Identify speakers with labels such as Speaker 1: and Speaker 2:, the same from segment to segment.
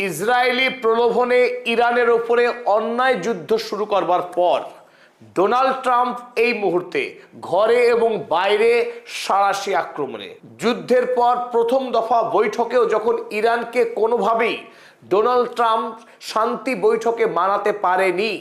Speaker 1: Israeli প্রলোভনে ইরানের উপরে অন্যায় যুদ্ধ শুরু করবার পর ডোনাল্ড ট্রাম্প এই মুহূর্তে ঘরে এবং বাইরে সাঁড়াশি আক্রমণে। যুদ্ধের পর প্রথম দফা বৈঠকেও যখন ইরানকে কোনোভাবেই ডোনাল্ড ট্রাম্প শান্তি বৈঠকে মানাতে পারেনি,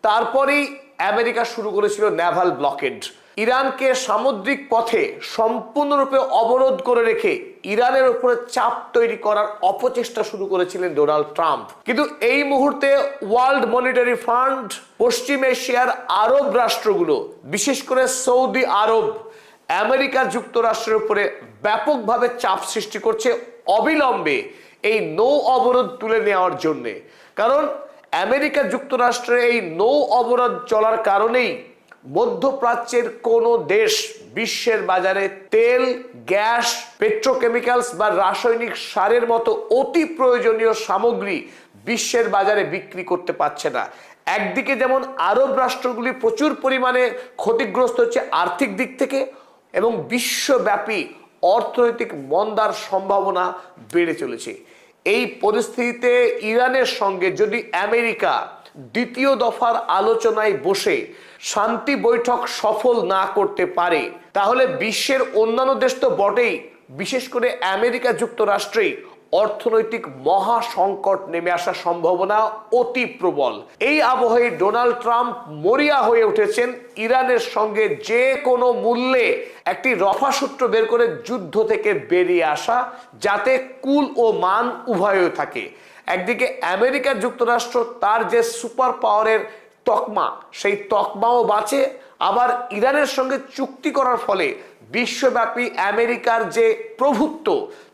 Speaker 1: তারপরেই আমেরিকা শুরু করেছিল নেভাল ব্লকেড। ইরানকে সামুদ্রিক পথে সম্পূর্ণরূপে অবরোধ করে রেখে ইরানের উপরে চাপ তৈরি করার অপচেষ্টা শুরু করেছিলেন ডোনাল্ড ট্রাম্প। কিন্তু এই মুহূর্তে ওয়ার্ল্ড মনিটারি ফান্ড, পশ্চিম এশিয়ার আরব রাষ্ট্রগুলো, বিশেষ করে সৌদি আরব, আমেরিকা যুক্তরাষ্ট্রের উপরে ব্যাপকভাবে চাপ সৃষ্টি করছে অবিলম্বে এই নৌ অবরোধ তুলে নেওয়ার জন্যে। কারণ আমেরিকা যুক্তরাষ্ট্রের এই নৌ অবরোধ চলার কারণেই মধ্যপ্রাচ্যের কোনো দেশ বিশ্বের বাজারে তেল, গ্যাস, পেট্রোকেমিক্যালস বা রাসায়নিক সারের মতো অতি প্রয়োজনীয় সামগ্রী বিশ্বের বাজারে বিক্রি করতে পারছে না। একদিকে যেমন আরব রাষ্ট্রগুলি প্রচুর পরিমাণে ক্ষতিগ্রস্ত হচ্ছে আর্থিক দিক থেকে, এবং বিশ্বব্যাপী অর্থনৈতিক মন্দার সম্ভাবনা বেড়ে চলেছে। এই পরিস্থিতিতে ইরানের সঙ্গে যদি আমেরিকা দ্বিতীয় দফার আলোচনায় বসে শান্তি বৈঠক সফল না করতে পারে, তাহলে বিশ্বের অন্যান্য দেশ তো বটেই, বিশেষ করে আমেরিকা যুক্তরাষ্ট্রেই অর্থনৈতিক মহা সংকট নেমে আসার সম্ভাবনা অতি প্রবল। এই আবহে ডোনাল্ড ট্রাম্প মরিয়া হয়ে উঠেছেন ইরানের সঙ্গে যে কোনো মূল্যে একটি রফা সূত্র বের করে যুদ্ধ থেকে বেরিয়ে আসা, যাতে কুল ও মান উভয়ই থাকে। একদিকে আমেরিকা যুক্তরাষ্ট্র তার যে সুপার পাওয়ারের তকমা, সেই তকমাও বাঁচে, আবার ইরানের সঙ্গে চুক্তি করার ফলে বিশ্বব্যাপী আমেরিকার যে প্রভুত্ব,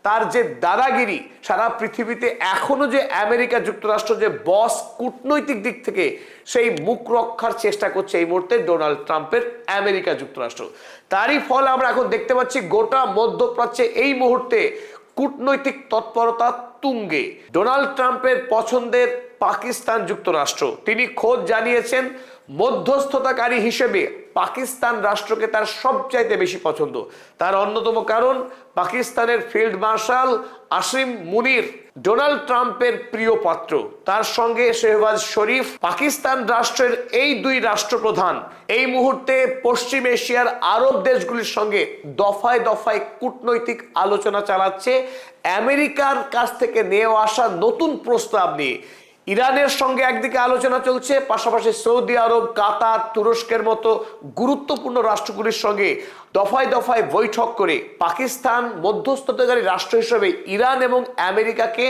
Speaker 1: তার যে দাদাগিরি সারা পৃথিবীতে এখনো যে আমেরিকা যুক্তরাষ্ট্র যে বস কূটনৈতিক দিক থেকে, সেই মুখ রক্ষার চেষ্টা করছে এই মুহূর্তে ডোনাল্ড ট্রাম্পের আমেরিকা যুক্তরাষ্ট্র। তারই ফল আমরা এখন দেখতে পাচ্ছি গোটা মধ্যপ্রাচ্যে এই মুহূর্তে কূটনৈতিক তৎপরতা তুঙ্গে। ডোনাল্ড ট্রাম্পের পছন্দের পাকিস্তান যুক্তরাষ্ট্র, তিনি খোদ জানিয়েছেন মধ্যস্থতাকারী হিসেবে পাকিস্তান রাষ্ট্রকে তার সবচাইতে বেশি পছন্দ। তার অন্যতম কারণ পাকিস্তানের ফিল্ড মার্শাল আসিম মুনির ডোনাল্ড ট্রাম্পের প্রিয় পাত্র, তার সঙ্গে শেহবাজ শরীফ। পাকিস্তান রাষ্ট্রের এই দুই রাষ্ট্রপ্রধান এই মুহূর্তে পশ্চিম এশিয়ার আরব দেশগুলির সঙ্গে দফায় দফায় কূটনৈতিক আলোচনা চালাচ্ছে আমেরিকার কাছ থেকে নেওয়া আসা নতুন প্রস্তাব নিয়ে। ইরানের সঙ্গে একদিকে আলোচনা চলছে, পাশাপাশি সৌদি আরব, কাতার, তুরস্কের মতো গুরুত্বপূর্ণ রাষ্ট্রগুলির সঙ্গে দফায় দফায় বৈঠক করে পাকিস্তান মধ্যস্থতাকারী রাষ্ট্র হিসেবে ইরান এবং আমেরিকাকে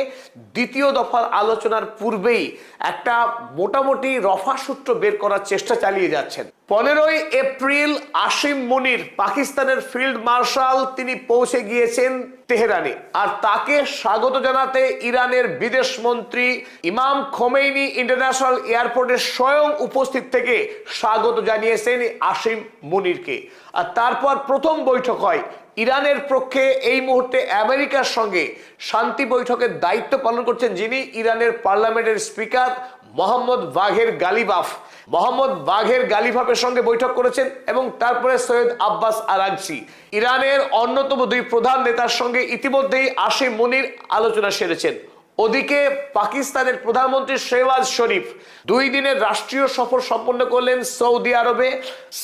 Speaker 1: দ্বিতীয় দফার আলোচনার পূর্বেই একটা মোটামুটি রফা সূত্র বের করার চেষ্টা চালিয়ে যাচ্ছেন। 15ই এপ্রিল আসিম মুনির, পাকিস্তানের ফিল্ড মার্শাল, তিনি পৌঁছে গিয়েছেন তেহরানে, আর তাকে স্বাগত জানাতে ইরানের বিদেশ মন্ত্রী ইমাম খোমেনি ইন্টারন্যাশনাল এয়ারপোর্টে স্বয়ং উপস্থিত থেকে স্বাগত জানিয়েছেন আসিম মুনিরকে। আর তারপর প্রথম বৈঠক হয়। ইরানের পক্ষে এই মুহূর্তে আমেরিকার সঙ্গে শান্তি বৈঠকের দায়িত্ব পালন করছেন যিনি ইরানের পার্লামেন্টের স্পিকার মোহাম্মদ বাঘের গালিবাফ। মোহাম্মদ বাঘের গালিবাফের সঙ্গে বৈঠক করেছেন, এবং তারপরে সৈয়দ আব্বাস আরাগচি, ইরানের অন্যতম দুই প্রধান নেতার সঙ্গে ইতিমধ্যেই আসিম মুনির আলোচনা সেরেছেন। ওদিকে পাকিস্তানের প্রধানমন্ত্রী শেহবাজ শরীফ 2 দিনের রাষ্ট্রীয় সফর সম্পন্ন করলেন সৌদি আরবে।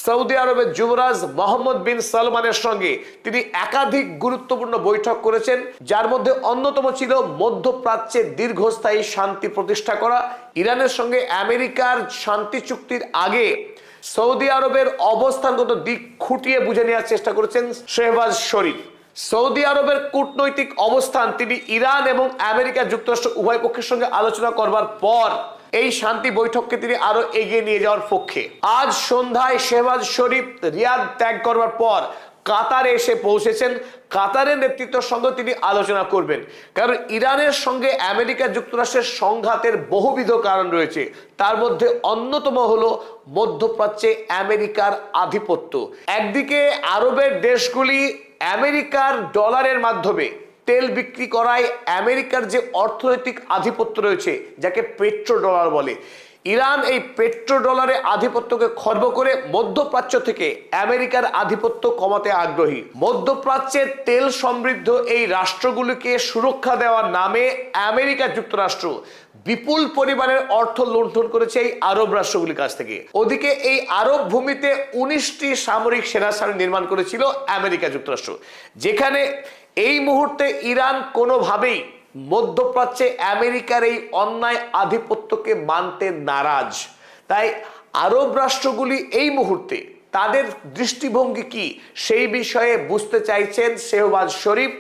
Speaker 1: সৌদি আরবের যুবরাজ মোহাম্মদ বিন সালমানের সঙ্গে তিনি একাধিক গুরুত্বপূর্ণ বৈঠক করেছেন, যার মধ্যে অন্যতম ছিল মধ্যপ্রাচ্যে দীর্ঘস্থায়ী শান্তি প্রতিষ্ঠা করা। ইরানের সঙ্গে আমেরিকার শান্তি চুক্তির আগে সৌদি আরবের অবস্থানগত দিক খুঁটিয়ে বুঝে নেওয়ার চেষ্টা করেছেন শেহবাজ শরীফ। সৌদি আরবের কূটনৈতিক অবস্থান তিনি ইরান এবং আমেরিকা যুক্তরাষ্ট্র উভয় পক্ষের সঙ্গে আলোচনা করবার পর এই শান্তি বৈঠককে তিনি আরো এগিয়ে নিয়ে যাওয়ার পক্ষে। আজ সন্ধ্যায় শেহবাজ শরীফ রিয়াদ ত্যাগ করবার পর কাতারে এসে পৌঁছেছেন। কাতারের নেতৃত্বের সঙ্গে তিনি আলোচনা করবেন, কারণ ইরানের সঙ্গে আমেরিকা যুক্তরাষ্ট্রের সংঘাতের বহুবিধ কারণ রয়েছে। তার মধ্যে অন্যতম হলো মধ্যপ্রাচ্যে আমেরিকার আধিপত্য। একদিকে আরবের দেশগুলি আমেরিকার ডলারের মাধ্যমে তেল বিক্রি করায় আমেরিকার যে অর্থনৈতিক আধিপত্য রয়েছে, যাকে পেট্রো ডলার বলে, ইরান এই পেট্রো ডলারে আধিপত্যকে খর্ব করে মধ্যপ্রাচ্য থেকে আমেরিকার আধিপত্য কমাতে আগ্রহী। মধ্যপ্রাচ্যের তেল সমৃদ্ধ এই রাষ্ট্রগুলিকে সুরক্ষা দেওয়ার নামে আমেরিকা যুক্তরাষ্ট্র বিপুল পরিমাণের অর্থ লুণ্ঠন করেছে এই আরব রাষ্ট্রগুলির কাছ থেকে। ওদিকে এই আরব ভূমিতে 19টি সামরিক সেনাছাউনি নির্মাণ করেছিল আমেরিকা যুক্তরাষ্ট্র, যেখানে এই মুহূর্তে ইরান কোনোভাবেই মধ্যপ্রাচ্যে আমেরিকার এই অন্যায় আধিপত্যকে মানতে নারাজ। তাই আরব রাষ্ট্রগুলি এই মুহূর্তে তাদের দৃষ্টিভঙ্গি কি সেই বিষয়ে বুঝতে চাইছেন শেহবাজ শরীফ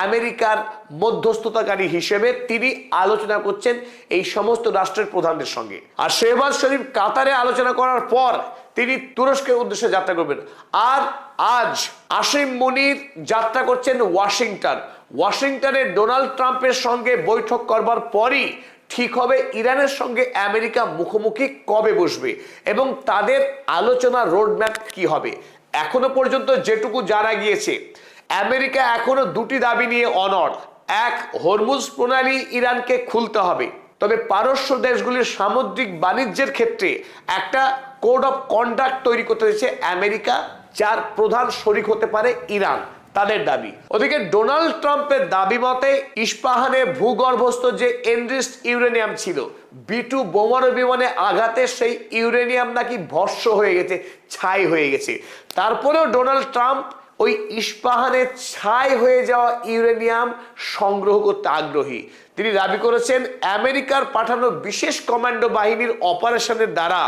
Speaker 1: আমেরিকার মধ্যস্থতাকারী হিসেবে। তিনি আলোচনা করছেন এই সমস্ত রাষ্ট্রের প্রধানদের সঙ্গে। আর শেহবাজ শরীফ কাতারে আলোচনা করার পর তিনি তুরস্কের উদ্দেশ্যে যাত্রা করবেন। আর আজ আসিম মুনির যাত্রা করছেন ওয়াশিংটনে ডোনাল্ড ট্রাম্পের সঙ্গে বৈঠক করবার পরই ঠিক হবে ইরানের সঙ্গে আমেরিকা মুখোমুখি কবে বসবে এবং তাদের আলোচনা রোডম্যাপ কি হবে। এখনো পর্যন্ত যেটুকু জানা গিয়েছে, আমেরিকা এখনো দুটি দাবি নিয়ে অনড়। এক, হরমুজ প্রণালী ইরানকে খুলতে হবে, তবে পারস্য দেশগুলির সামুদ্রিক বাণিজ্যের ক্ষেত্রে একটা কোড অফ কন্ডাক্ট তৈরি করতে হয়েছে আমেরিকা, যার প্রধান শরিক হতে পারে ইরান, তাদের দাবি। ওদিকে ডোনাল্ড ট্রাম্পের দাবি মতে ইস্পাহানে ভূগর্ভস্থ যে এনরিচড ইউরেনিয়াম ছিল, B2 বোমারু বিমানে আঘাতে সেই ইউরেনিয়াম নাকি ভস্ম হয়ে গেছে, ছাই হয়ে গেছে। তারপরেও ডোনাল্ড ট্রাম্প ওই ইস্পাহানে ছাই হয়ে যাওয়া ইউরেনিয়াম সংগ্রহ করতে আগ্রহী। তিনি দাবি করেছেন আমেরিকার পাঠানো বিশেষ কমান্ডো বাহিনীর অপারেশনের দ্বারা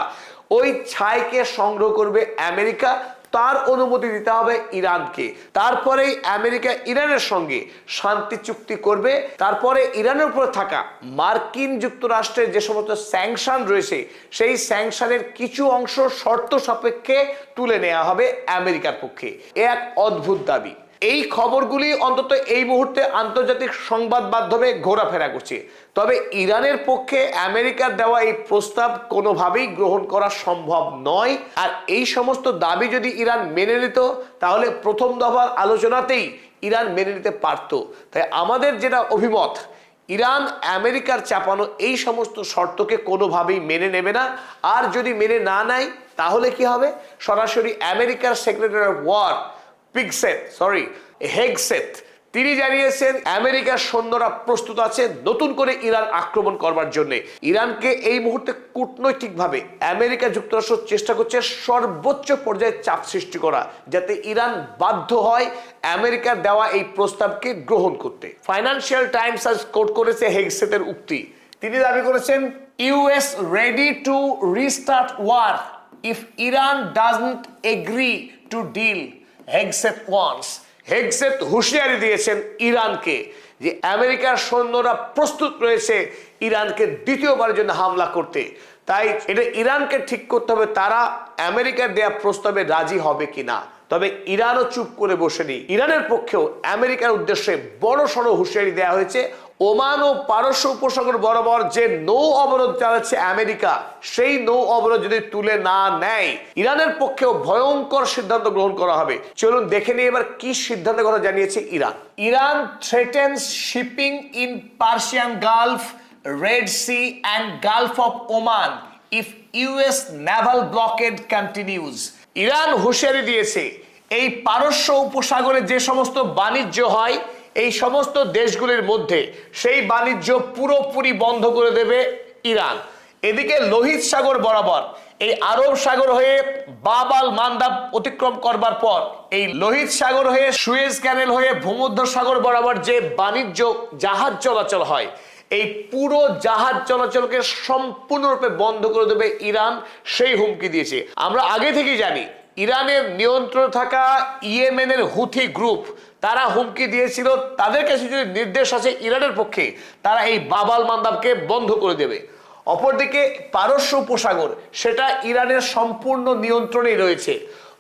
Speaker 1: ওই ছাইকে সংগ্রহ করবে আমেরিকা, তার অনুমতি দিতে হবে ইরানকে। তারপরেই আমেরিকা ইরানের সঙ্গে শান্তি চুক্তি করবে। তারপরে ইরানের উপরে থাকা মার্কিন যুক্তরাষ্ট্রের যে সমস্ত স্যাংশন রয়েছে, সেই স্যাংশনের কিছু অংশ শর্ত সাপেক্ষে তুলে নেওয়া হবে আমেরিকার পক্ষে। এক অদ্ভুত দাবি। এই খবরগুলি অন্তত এই মুহূর্তে আন্তর্জাতিক সংবাদ মাধ্যমে ঘোরাফেরা করছে। তবে ইরানের পক্ষে আমেরিকার দেওয়া এই প্রস্তাব কোনোভাবেই গ্রহণ করা সম্ভব নয়। আর এই সমস্ত দাবি যদি ইরান মেনে নিত, তাহলে প্রথম দফার আলোচনাতেই ইরান মেনে নিতে পারত। তাই আমাদের যেটা অভিমত, ইরান আমেরিকার চাপানো এই সমস্ত শর্তকে কোনোভাবেই মেনে নেবে না। আর যদি মেনে না নেয় তাহলে কি হবে? সরাসরি আমেরিকার সেক্রেটারি অফ ওয়ার হেগসেথ তিনি জানিয়েছেন আমেরিকার সৈন্যরা প্রস্তুত আছে নতুন করে ইরান আক্রমণ করবার জন্য। ইরানকে এই মুহূর্তে কূটনৈতিকভাবে আমেরিকা যুক্তরাষ্ট্র চেষ্টা করছে সর্বোচ্চ পর্যায়ে চাপ সৃষ্টি করা, যাতে ইরান বাধ্য হয় আমেরিকার দেওয়া এই প্রস্তাবকে গ্রহণ করতে। ফাইন্যান্সিয়াল টাইমস আজ কোট করেছে হেগসেথের উক্তি। তিনি দাবি করেছেন US ready to restart war if Iran doesn't agree to deal, Hegseth warns. Hegseth হুঁশিয়ারি দিয়েছেন ইরানকে যে আমেরিকার সৈন্যরা প্রস্তুত রয়েছে ইরানকে দ্বিতীয়বারের জন্য হামলা করতে। তাই এটা ইরানকে ঠিক করতে হবে তারা আমেরিকার দেয়া প্রস্তাবে রাজি হবে কিনা। তবে ইরানও চুপ করে বসেনি। ইরানের পক্ষেও আমেরিকার উদ্দেশ্যে বড় সড়ো হুঁশিয়ারি দেওয়া হয়েছে। ওমান ও পারস্য উপসাগর বরাবর যে নৌ অবরোধ চালাচ্ছে আমেরিকা, সেই নৌ অবরোধ যদি তুলে না নেয়, ইরানের পক্ষেও ভয়ঙ্কর সিদ্ধান্ত গ্রহণ করা হবে। চলুন দেখে নিই এবার কি সিদ্ধান্তের কথা জানিয়েছে Iran. Iran threatens shipping in Persian Gulf, Red Sea and Gulf of Oman if US naval blockade continues. Iran হুঁশিয়ারি দিয়েছে এই পারস্য উপসাগরে যে সমস্ত বাণিজ্য হয় এই সমস্ত দেশগুলির মধ্যে সেই বাণিজ্য পুরোপুরি বন্ধ করে দেবে ইরান। এদিকে লোহিত সাগর বরাবর এই আরব সাগর হয়ে বাব আল মান্দাব অতিক্রম করবার পর এই লোহিত সাগর হয়ে সুয়েজ ক্যানেল হয়ে ভূমধ্য সাগর বরাবর যে বাণিজ্য জাহাজ চলাচল হয়, এই পুরো জাহাজ চলাচলকে সম্পূর্ণরূপে বন্ধ করে দেবে ইরান, সেই হুমকি দিয়েছে। আমরা আগে থেকেই জানি ইরানের নিয়ন্ত্রণে থাকা ইয়েমেনের হুথি গ্রুপ তারা হুমকি দিয়েছিল তাদের কাছে যদি নির্দেশ আছে ইরানের পক্ষে, তারা এই বাব আল মান্দাবকে বন্ধ করে দেবে। অপরদিকে পারস্য উপসাগর সেটা ইরানের সম্পূর্ণ নিয়ন্ত্রণেই রয়েছে।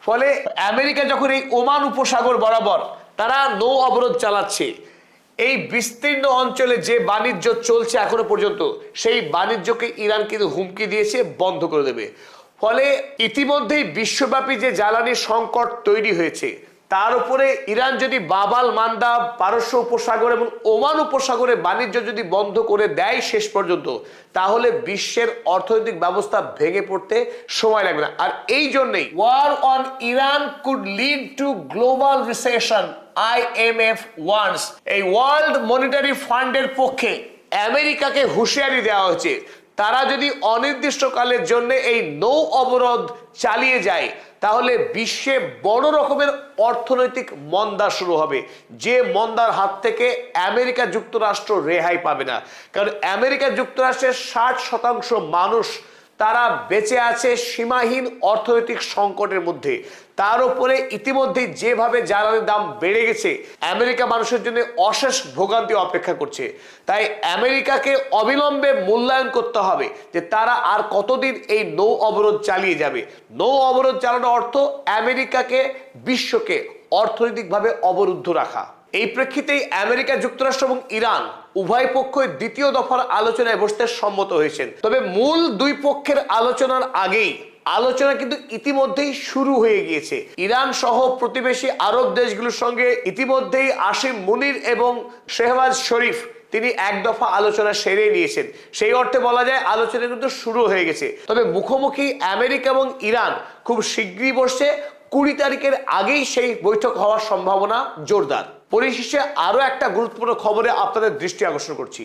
Speaker 1: ফলে আমেরিকা যখন এই ওমান উপসাগর বরাবর তারা নৌ অবরোধ চালাচ্ছে, এই বিস্তীর্ণ অঞ্চলে যে বাণিজ্য চলছে এখনো পর্যন্ত, সেই বাণিজ্যকে ইরান কিন্তু হুমকি দিয়েছে বন্ধ করে দেবে। ফলে ইতিমধ্যেই বিশ্বব্যাপী যে জ্বালানি সংকট তৈরি হয়েছে তার উপরে ইরান যদি বাবাল মান্দাব, পারস্য উপসাগর এবং ওমান উপসাগরে বাণিজ্য যদি বন্ধ করে দেয় শেষ পর্যন্ত, তাহলে বিশ্বের অর্থনৈতিক ব্যবস্থা ভেঙে পড়তে সময় লাগবে না। আর এই জন্যই war on Iran could lead to global recession, IMF warns. এই ওয়ার্ল্ড মনিটারি ফান্ডের পক্ষে আমেরিকাকে হুঁশিয়ারি দেওয়া হয়েছে, তারা যদি অনির্দিষ্টকালের জন্য এই নৌ অবরোধ চালিয়ে যায় তাহলে বিশ্বে বড় রকমের অর্থনৈতিক মন্দা শুরু হবে, যে মন্দার হাত থেকে আমেরিকা যুক্তরাষ্ট্র রেহাই পাবে না। কারণ আমেরিকা যুক্তরাষ্ট্রের 60% মানুষ তারা বেঁচে আছে সীমাহীন অর্থনৈতিক সংকটের মধ্যে। তার উপরে ইতিমধ্যে যেভাবে জ্বালানির দাম বেড়ে গেছে, আমেরিকা মানুষের জন্য অশেষ ভোগান্তি অপেক্ষা করছে। তাই আমেরিকাকে অবিলম্বে মূল্যায়ন করতে হবে যে তারা আর কতদিন এই নৌ অবরোধ চালিয়ে যাবে। নৌ অবরোধ চালানোর অর্থ আমেরিকাকে, বিশ্বকে অর্থনৈতিকভাবে অবরুদ্ধ রাখা। এই প্রেক্ষিতেই আমেরিকা যুক্তরাষ্ট্র এবং ইরান উভয় পক্ষই দ্বিতীয় দফার আলোচনায় বসতে সম্মত হয়েছেন। তবে মূল দুই পক্ষের আলোচনার আগেই আলোচনা কিন্তু ইতিমধ্যেই শুরু হয়ে গিয়েছে। ইরান সহ প্রতিবেশী আরব দেশগুলোর সঙ্গে ইতিমধ্যেই আসিম মুনির এবং শেহবাজ শরীফ তিনি এক দফা আলোচনা সেরে নিয়েছেন। সেই অর্থে বলা যায় আলোচনা কিন্তু শুরু হয়ে গেছে। তবে মুখোমুখি আমেরিকা এবং ইরান খুব শীঘ্রই বসছে, 20 তারিখের আগেই সেই বৈঠক হওয়ার সম্ভাবনা জোরদার। পরিশেষে আরো একটা গুরুত্বপূর্ণ খবরে আপনাদের দৃষ্টি আকর্ষণ করছি।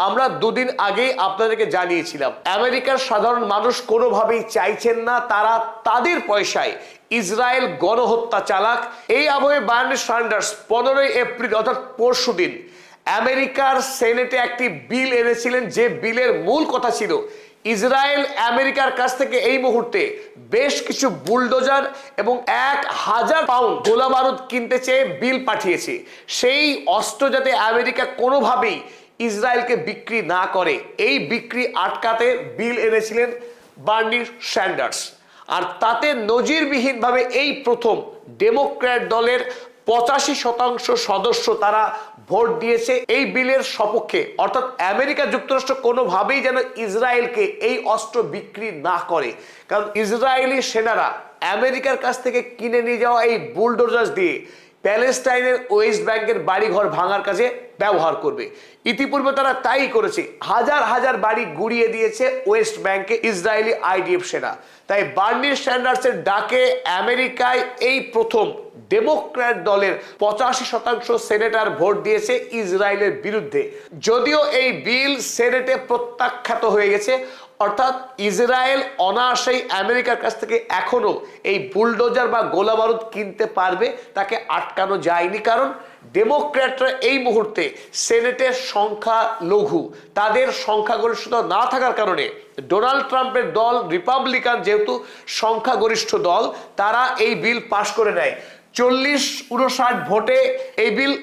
Speaker 1: আমরা দুদিন আগেই আপনাদেরকে জানিয়েছিলাম আমেরিকার সাধারণ মানুষ কোনোভাবেই চাইছেন না তারা তাদের পয়সায় ইসরায়েল গণহত্যা চালাক। এই আবহে বার্নি স্যান্ডার্স 15 এপ্রিল অর্থাৎ পরশুদিন আমেরিকার সেনেটে একটি বিল এনেছিলেন, যে বিলের মূল কথা ছিল ইসরায়েল আমেরিকার কাছ থেকে এই মুহূর্তে বেশ কিছু বুলডোজার এবং 1000 পাউন্ড গোলা বারুদ কিনতে চেয়ে বিল পাঠিয়েছে। সেই অস্ত্র যাতে আমেরিকা কোনোভাবেই ইসরায়েলকে বিক্রি না করে, এই বিক্রি আটকাতে বিল এনেছিলেন বার্নি স্যান্ডার্স। আর তাতে নজিরবিহীনভাবে এই প্রথম ডেমোক্র্যাট দলের 85% সদস্য তারা ভোট দিয়েছে এই বিলের সপক্ষে। অর্থাৎ আমেরিকা যুক্তরাষ্ট্র কোনোভাবেই যেন ইসরায়েলকে এই অস্ত্র বিক্রি না করে, কারণ ইসরায়েলি সেনারা আমেরিকার কাছ থেকে কিনে নিয়ে যাওয়া এই বুলডোজার দিয়ে প্যালেস্টাইনের ওয়েস্ট ব্যাংকের বাড়িঘর ভাঙার কাজে ব্যবহার করবে। ইতিপূর্বে তারা তাই করেছে, হাজার হাজার বাড়ি গুড়িয়ে দিয়েছে ওয়েস্ট ব্যাংকে ইসরায়েলি IDF সেনা। তাই বার্নি স্যান্ডার্সের ডাকে আমেরিকায় এই প্রথম ডেমোক্র্যাট দলের 85% সেনেটার ভোট দিয়েছে ইসরায়েলের বিরুদ্ধে। যদিও এই বিল সেনেটে প্রত্যাখ্যাত হয়ে গেছে, অর্থাৎ ইসরায়েল অনায়াসেই আমেরিকার কাছ থেকে এখনো এই বুলডোজার বা গোলা বারুদ কিনতে পারবে, তাকে আটকানো যায়নি। কারণ ডেমোক্র্যাটরা এই মুহূর্তে সেনেটের সংখ্যা লঘু, তাদের সংখ্যাগরিষ্ঠতা না থাকার কারণে ডোনাল্ড ট্রাম্পের দল রিপাবলিকান যেহেতু সংখ্যাগরিষ্ঠ দল, তারা এই বিল পাশ করে নেয়। 40-59 ভোটে এই বিল